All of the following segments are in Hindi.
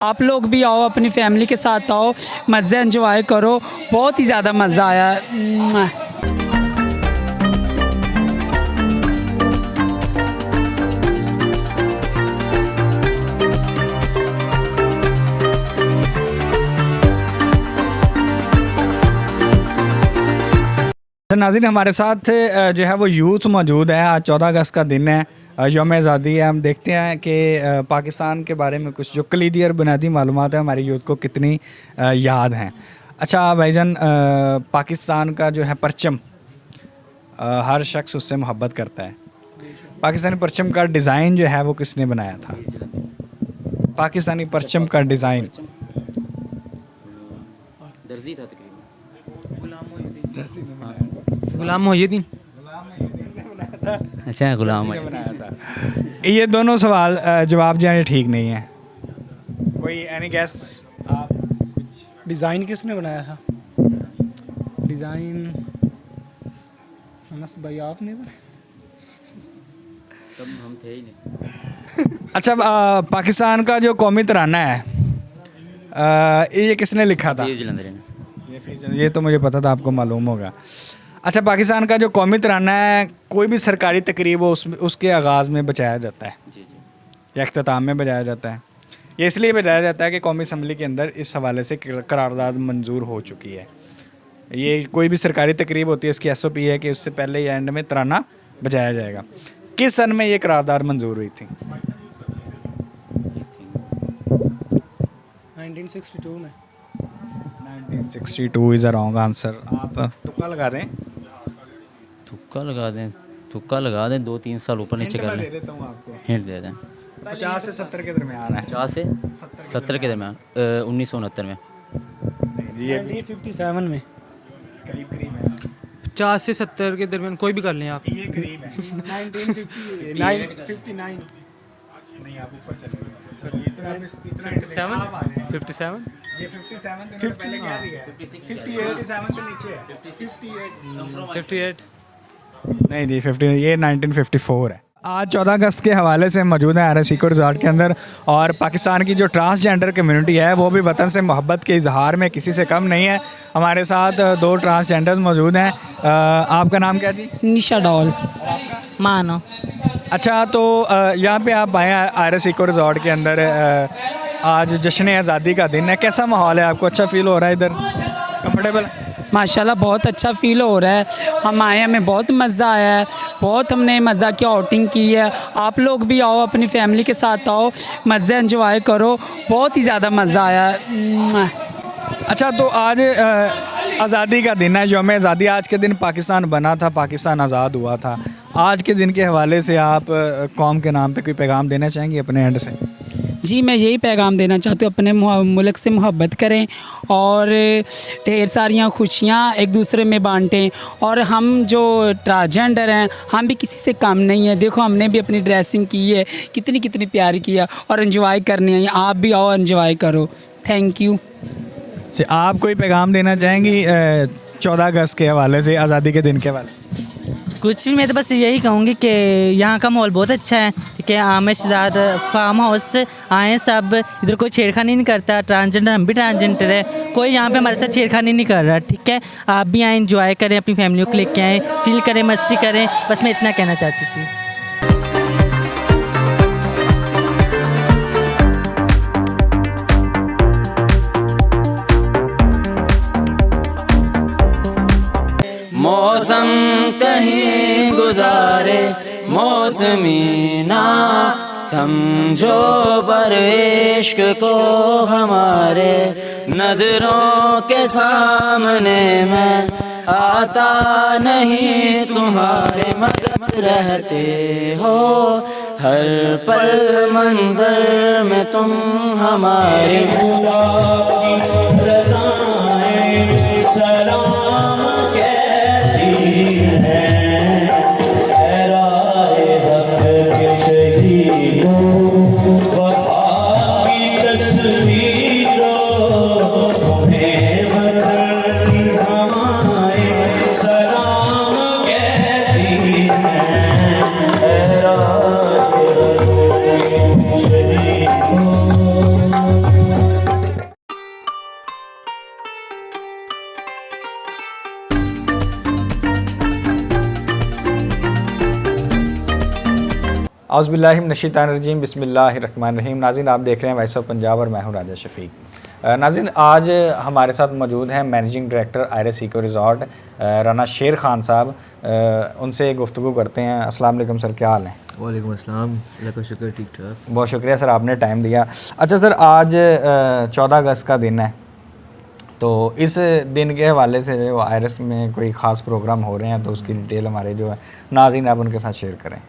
आप लोग भी आओ, अपनी फैमिली के साथ आओ, मज़े एंजॉय करो। बहुत ही ज़्यादा मज़ा आया। नाज़रीन, हमारे साथ जो है वो यूथ मौजूद है। आज 14 अगस्त का दिन है, यौम आज़ादी है। हम देखते हैं कि पाकिस्तान के बारे में कुछ जो कलीदी और बुनियादी मालूमात है हमारी यूथ को कितनी याद हैं। अच्छा भाईजान, पाकिस्तान का जो है परचम, हर शख्स उससे मोहब्बत करता है। पाकिस्तानी परचम का डिज़ाइन जो है वो किसने बनाया था? पाकिस्तानी परचम का डिज़ाइन दर्जी था गुलाम मोहिउद्दीन। अच्छा, गुलाम बनाया था। ये दोनों सवाल जवाब जो है ठीक नहीं है। कोई एनी गैस? आप डिज़ाइन किसने बनाया था? डिज़ाइन अनस भाई, आप नहीं थे? तब हम थे ही नहीं। अच्छा, पाकिस्तान का जो कौमी तराना है ये किसने लिखा था? ये तो मुझे पता था, आपको मालूम होगा। अच्छा, पाकिस्तान का जो कौमी तराना है, कोई भी सरकारी तकरीब हो उसके आगाज़ में बजाया जाता है या अख्ताम में बजाया जाता है। ये इसलिए बजाया जाता है कि कौमी असम्बली के अंदर इस हवाले से करारदाद मंजूर हो चुकी है। ये कोई भी सरकारी तकरीब होती है, इसकी SOP है कि उससे पहले या एंड में तराना बजाया जाएगा। किस सन में ये करारदाद मंजूर हुई थी? 1962 में। 1962 इज़ अ रॉन्ग आंसर। आप तुक्का लगा दें। तुक्का लगा दें 2-3 साल ऊपर नीचे कर लें। दे देता हूँ आपको, हिंट दे दें। 50 से 70 के दरमियान है। 50 से 70 के दरमियान। 1969 में। जी, ये 1957 में। करीब करीब है। 50 से 70 के दरमियान, कोई भी कर लें आप। ये करीब है। 1959। नहीं, आप ऊपर चले गए। चलो, इतना 57। ये 57 दिन पहले क्या दिया है? 57 से नीचे है। 58। नहीं जी, 50 ये 1954 है। आज 14 अगस्त के हवाले से मौजूद है RS इको रिजॉर्ट के अंदर, और पाकिस्तान की जो ट्रांसजेंडर कम्युनिटी है वो भी वतन से मोहब्बत के इजहार में किसी से कम नहीं है। हमारे साथ 2 ट्रांसजेंडर्स मौजूद हैं। आपका नाम क्या जी? निशा डॉल मानो। अच्छा, तो यहाँ पे आप आए RS इको रिजॉर्ट के अंदर, आज जश्न आज़ादी का दिन है। कैसा माहौल है? आपको अच्छा फील हो रहा है इधर? कंफर्टेबल? माशाल्लाह बहुत अच्छा फ़ील हो रहा है। हम आए, हमें बहुत मज़ा आया है, बहुत हमने मज़ा किया, आउटिंग की है। आप लोग भी आओ, अपनी फैमिली के साथ आओ, मज़े एंजॉय करो। बहुत ही ज़्यादा मज़ा आया। अच्छा, तो आज आज़ादी का दिन है, यौम आज़ादी। आज के दिन पाकिस्तान बना था, पाकिस्तान आज़ाद हुआ था। आज के दिन के हवाले से आप कौम के नाम पे कोई पैगाम देना चाहेंगे अपने एंड से? जी, मैं यही पैगाम देना चाहती हूँ, अपने मुल्क से मोहब्बत करें और ढेर सारियाँ खुशियाँ एक दूसरे में बांटें। और हम जो ट्रांसजेंडर हैं, हम भी किसी से कम नहीं है। देखो, हमने भी अपनी ड्रेसिंग की है, कितनी कितनी प्यारी किया, और एंजॉय करनी है। आप भी आओ, एंजॉय करो। Thank you. आप कोई पैगाम देना चाहेंगी 14 अगस्त के हवाले से, आज़ादी के दिन के हवाले? कुछ भी, मैं तो बस यही कहूँगी कि यहाँ का माहौल बहुत अच्छा है कि आमिर शहजाद फार्म हाउस आए सब, इधर कोई छेड़खानी नहीं करता। ट्रांसजेंडर, हम भी ट्रांसजेंडर है, कोई यहाँ पे हमारे साथ छेड़खानी नहीं कर रहा। ठीक है, आप भी आएँ, इंजॉय करें, अपनी फैमिलियों को लेके आएँ, चिल करें, मस्ती करें। बस मैं इतना कहना चाहती थी। मौसम कहीं गुजारे मौसमी ना समझो, पर इश्क को हमारे नजरों के सामने में आता नहीं। तुम्हारे मगर रहते हो हर पल मंजर में तुम हमारे। सलाम कहती है वफा की तस्वीरों तुम्हें हमारे सलाम कहती है। औज़ुबिल्लाहिमिनश्शैतानिर्रजीम बिस्मिल्लाहिर्रहमानिर्रहीम। नाज़रीन, आप देख रहे हैं वॉइस ऑफ पंजाब और मैं हूं राजा शफीक। नाज़रीन, आज हमारे साथ मौजूद हैं मैनेजिंग डायरेक्टर आयरस इको रिज़ॉर्ट राना शेर खान साहब। उनसे गुफ्तगू करते हैं। अस्सलाम वालेकुम सर, क्या हाल है? वालेकुम अस्सलाम, अल्लाह का शुक्र, ठीक ठाक। बहुत शुक्रिया सर, आपने टाइम दिया। अच्छा सर, आज 14 अगस्त का दिन है, तो इस दिन के हवाले से जो आयरस में कोई ख़ास प्रोग्राम हो रहे हैं तो उसकी डिटेल हमारे जो है नाज़रीन आप उनके साथ शेयर करें।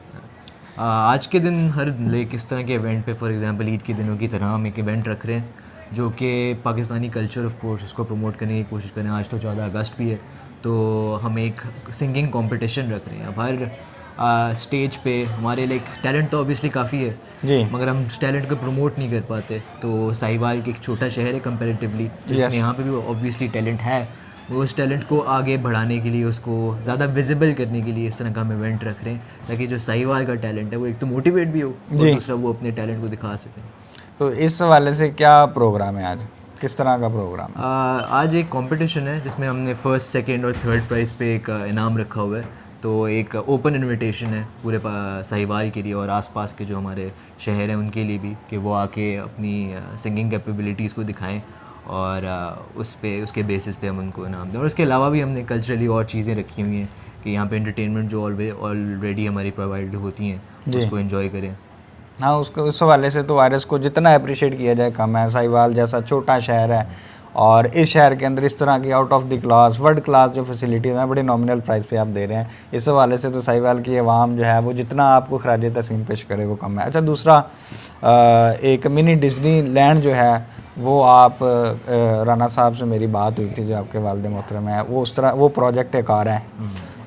आज के दिन हर लाइक इस तरह के इवेंट पे, फॉर एग्जांपल ईद के दिनों की तरह हम एक इवेंट रख रहे हैं जो कि पाकिस्तानी कल्चर ऑफ कोर्स उसको प्रमोट करने की कोशिश करें। आज तो 14 अगस्त भी है, तो हम एक सिंगिंग कंपटीशन रख रहे हैं। अब हर स्टेज पे हमारे लाइक टैलेंट तो ऑब्वियसली काफ़ी है जी, मगर हम टैलेंट को प्रमोट नहीं कर पाते। तो साहिवाल एक छोटा शहर है कंपैरेटिवली, जिसमें यहाँ पे भी ऑब्वियसली टैलेंट है। वो उस टैलेंट को आगे बढ़ाने के लिए, उसको ज़्यादा विजिबल करने के लिए इस तरह का हम इवेंट रख रहे हैं, ताकि जो साहिवाल का टैलेंट है वो एक तो मोटिवेट भी हो और दूसरा वो अपने टैलेंट को दिखा सकें। तो इस हवाले से क्या प्रोग्राम है आज, किस तरह का प्रोग्राम है? आज एक कंपटीशन है जिसमें हमने फर्स्ट, सेकंड और थर्ड प्राइज़ पे एक इनाम रखा हुआ है। तो एक ओपन इनविटेशन है पूरे साहिवाल के लिए और आसपास के जो हमारे शहर हैं उनके लिए भी, कि वो आके अपनी सिंगिंग कैपेबिलिटीज़ को दिखाएं और उसके बेसिस पे हम उनको इनाम दें। और उसके अलावा भी हमने कल्चरली और चीज़ें रखी हुई हैं कि यहाँ पे एंटरटेनमेंट जो ऑलरेडी हमारी प्रोवाइड होती हैं उसको एंजॉय करें। हाँ, उसको उस हवाले से तो वायरस को जितना अप्रिशिएट किया जाए कम है। साहिवाल जैसा छोटा शहर है और इस शहर के अंदर इस तरह की out of the class, world class जो फैसिलिटीज़ हैं बड़ी नॉमिनल प्राइस पे आप दे रहे हैं। इस हवाले से तो साहिवाल की आवाम जो है वो जितना आपको खराज तहसीन पेश करे वो कम है। अच्छा, दूसरा एक मिनी डिज्नी लैंड जो है वो आप राना साहब से मेरी बात हुई थी जो आपके वालिद मोहतरम है, वो उस तरह वो प्रोजेक्ट एक आ रहा है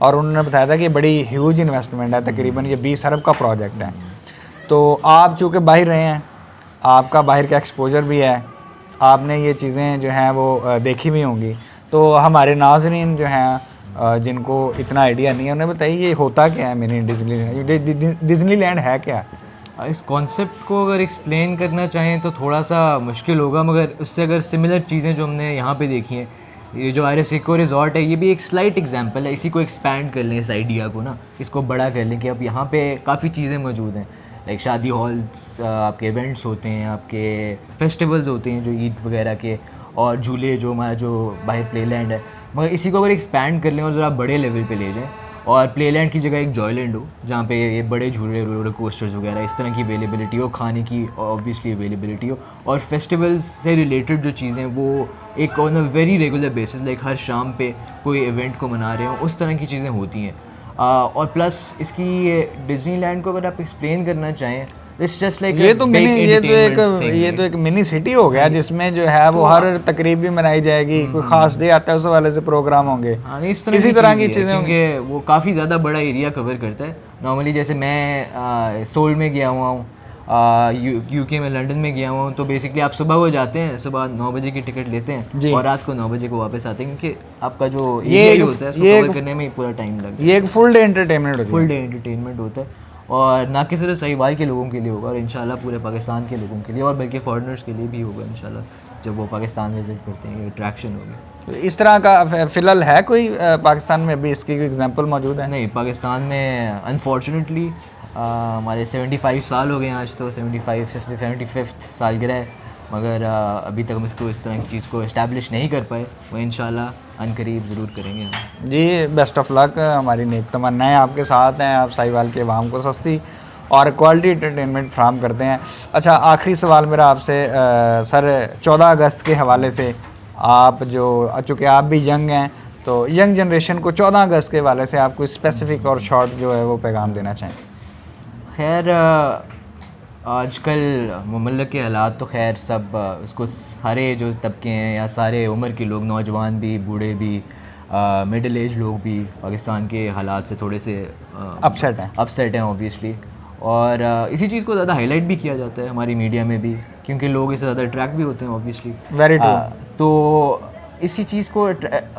और उन्होंने बताया था कि बड़ी ह्यूज इन्वेस्टमेंट है, तकरीबन ये 20 अरब का प्रोजेक्ट है। तो आप चूँकि बाहर रहे हैं, आपका बाहर का एक्सपोजर भी है, आपने ये चीज़ें जो हैं वो देखी भी होंगी, तो हमारे नाज़रीन जो हैं जिनको इतना आइडिया नहीं है उन्हें बताइए ये होता क्या है मिनी डिज्नीलैंड है क्या? इस कॉन्सेप्ट को अगर एक्सप्लेन करना चाहें तो थोड़ा सा मुश्किल होगा, मगर उससे अगर सिमिलर चीज़ें जो हमने यहाँ पे देखी हैं, ये जो आयरस इको रिज़ॉर्ट है ये भी एक स्लाइट एग्जांपल है। इसी को एक्सपैंड कर लें, इस आइडिया को ना, इसको बड़ा कर लें कि अब यहाँ पे काफ़ी चीज़ें मौजूद हैं। लाइक शादी हॉल्स, आपके इवेंट्स होते हैं, आपके फेस्टिवल्स होते हैं जो ईद वगैरह के, और झूले जो हमारा जो बाहर प्ले लैंड है, मगर इसी को अगर एक्सपैंड कर लें और ज़रा बड़े लेवल पे ले जाएं और प्ले लैंड की जगह एक जॉयलैंड हो जहाँ पे ये बड़े झूले, रोलर कोस्टर्स वगैरह इस तरह की अवेलेबिलिटी हो, खाने की ऑब्वियसली अवेलेबिलिटी हो, और फेस्टिवल्स से रिलेटेड जो चीज़ें वो एक on a very regular basis, like हर शाम पे कोई इवेंट को मना रहे हो, उस तरह की चीज़ें होती हैं। और प्लस इसकी डिज्नीलैंड को अगर आप एक्सप्लेन करना चाहें, इट्स जस्ट लाइक ये तो एक मिनी सिटी हो गया जिसमें जो है वो हर तकरीब भी मनाई जाएगी, कोई खास डे आता है उस वाले से प्रोग्राम होंगे, इसी तरह की चीज़ें होंगी। क्योंकि वो काफ़ी ज़्यादा बड़ा एरिया कवर करता है। नॉर्मली जैसे मैं सोल में गया हुआ हूँ, यूके में लंदन में गया हुआ हूँ, तो बेसिकली आप सुबह को जाते हैं, सुबह 9 बजे की टिकट लेते हैं और रात को 9 बजे को वापस आते हैं, क्योंकि आपका जो एरिया होता है उसको कवर करने में पूरा टाइम लगता है। ये एक फुल डे एंटरटेनमेंट होता है और ना कि सिर्फ साहिवाल के लोगों के लिए होगा, और इंशाल्लाह पूरे पाकिस्तान के लोगों के लिए और बल्कि फॉरेनर्स के लिए भी होगा इंशाल्लाह, जब वो पाकिस्तान विजिट करते हैं, ये अट्रैक्शन होगी। इस तरह का फिलहाल है कोई पाकिस्तान में अभी इसकी कोई एग्जांपल मौजूद है? नहीं, पाकिस्तान में अनफॉर्चुनेटली हमारे 75 साल हो गए हैं आज, तो 75th सालगिरह है, मगर अभी तक हम इसको इस तरह की चीज़ को इस्टेब्लिश नहीं कर पाए। वो इंशाल्लाह अनकरीब ज़रूर करेंगे हम। जी, बेस्ट ऑफ लक, हमारी नेक तमन्नाएं आपके साथ हैं। आप साहिवाल के अवाम को सस्ती और क्वालिटी एंटरटेनमेंट फ्राहम करते हैं। अच्छा, आखिरी सवाल मेरा आपसे सर, 14 अगस्त के हवाले से आप जो, चूँकि आप भी यंग हैं, तो यंग जनरेशन को 14 अगस्त के हवाले से आप कोई स्पेसिफिक और शॉर्ट जो है वो पैगाम देना चाहें? खैर, आजकल मुल्क के हालात तो खैर सब उसको सारे जो तबके हैं या सारे उम्र के लोग, नौजवान भी, बूढ़े भी, मिडिल एज लोग भी पाकिस्तान के हालात से थोड़े से अपसेट हैं ऑब्वियसली, और इसी चीज़ को ज़्यादा हाईलाइट भी किया जाता है हमारी मीडिया में भी, क्योंकि लोग इससे ज़्यादा अट्रैक्ट भी होते हैं ऑब्वियसली। Very true. तो इसी चीज़ को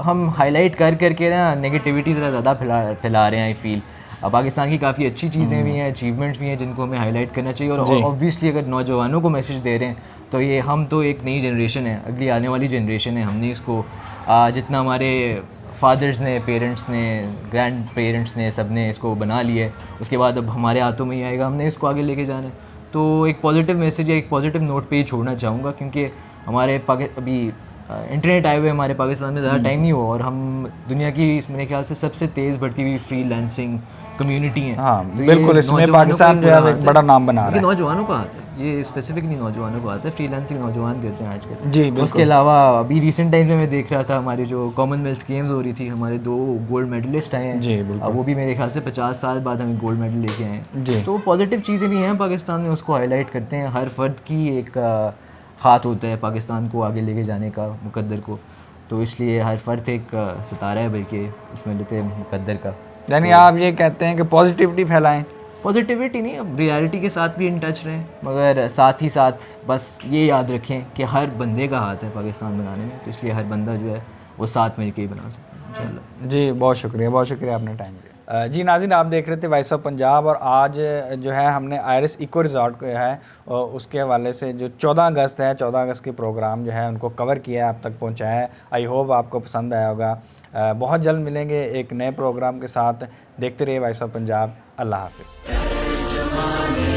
हम हाईलाइट करके ना नेगेटिविटी ज़्यादा फैला रहे हैं। आई फील पाकिस्तान की काफ़ी अच्छी चीज़ें भी हैं, अचीवमेंट्स भी हैं जिनको हमें हाईलाइट करना चाहिए, और ऑब्वियसली अगर नौजवानों को मैसेज दे रहे हैं तो ये हम तो एक नई जनरेशन है, अगली आने वाली जनरेशन है, हमने इसको जितना हमारे फादर्स ने, पेरेंट्स ने, ग्रैंड पेरेंट्स ने, सब ने इसको बना लिया है। उसके बाद अब हमारे हाथों में ही आएगा, हमने इसको आगे लेके जाना है। तो एक पॉजिटिव मैसेज या एक पॉजिटिव नोट पे ही छोड़ना चाहूँगा, क्योंकि हमारे अभी इंटरनेट आए हुए हमारे पाकिस्तान में ज़्यादा टाइम नहीं हुआ, और हम दुनिया की मेरे ख्याल से सबसे तेज़ बढ़ती हुई फ्रीलांसिंग कम्युनिटी है। हाँ, तो ये बिल्कुल, इसमें नौजवानों पाकिस्तान का जो है पूरा एक हाथ बड़ा नाम बना रहा लेकिन है। नौजवानों का हाथ है, ये स्पेसिफिकली नौजवानों का हाथ है, फ्रीलांसिंग नौजवान करते हैं आजकल। जी, बिल्कुल। उसके अलावा अभी रिसेंट टाइम्स में मैं देख रहा था, हमारी जो कॉमनवेल्थ गेम्स हो रही थी, हमारे 2 गोल्ड मेडलिस्ट आए हैं। जी, बिल्कुल। अब वो भी मेरे ख्याल से 50 साल बाद हमें गोल्ड मेडल लेके आए हैं। जी। तो पॉजिटिव चीज़ें भी हैं पाकिस्तान में, उसको हाईलाइट करते हैं। हर फर्द की एक हाथ होता है पाकिस्तान को आगे लेके जाने का, मुकद्दर को। तो इसलिए हर फर्द एक सितारा है, बल्कि इसमें लेते हैं मुकद्दर का। यानी आप ये कहते हैं कि पॉजिटिविटी फैलाएं। पॉजिटिविटी नहीं, अब रियलिटी के साथ भी इन टच रहें, मगर साथ ही साथ बस ये याद रखें कि हर बंदे का हाथ है पाकिस्तान बनाने में। तो इसलिए हर बंदा जो है वो साथ मिल के ही बना सकता है इंशाल्लाह। जी, बहुत शुक्रिया आपने टाइम दिया। जी नाज़रीन, आप देख रहे थे वॉइस ऑफ पंजाब, और आज जो है हमने आयरिस इको रिजॉर्ट को है और उसके हवाले से जो 14 अगस्त है, 14 अगस्त के प्रोग्राम जो है उनको कवर किया है, आप तक पहुंचाया है। आई होप आपको पसंद आया होगा। बहुत जल्द मिलेंगे एक नए प्रोग्राम के साथ। देखते रहिए वॉइस ऑफ पंजाब। अल्लाह हाफिज़।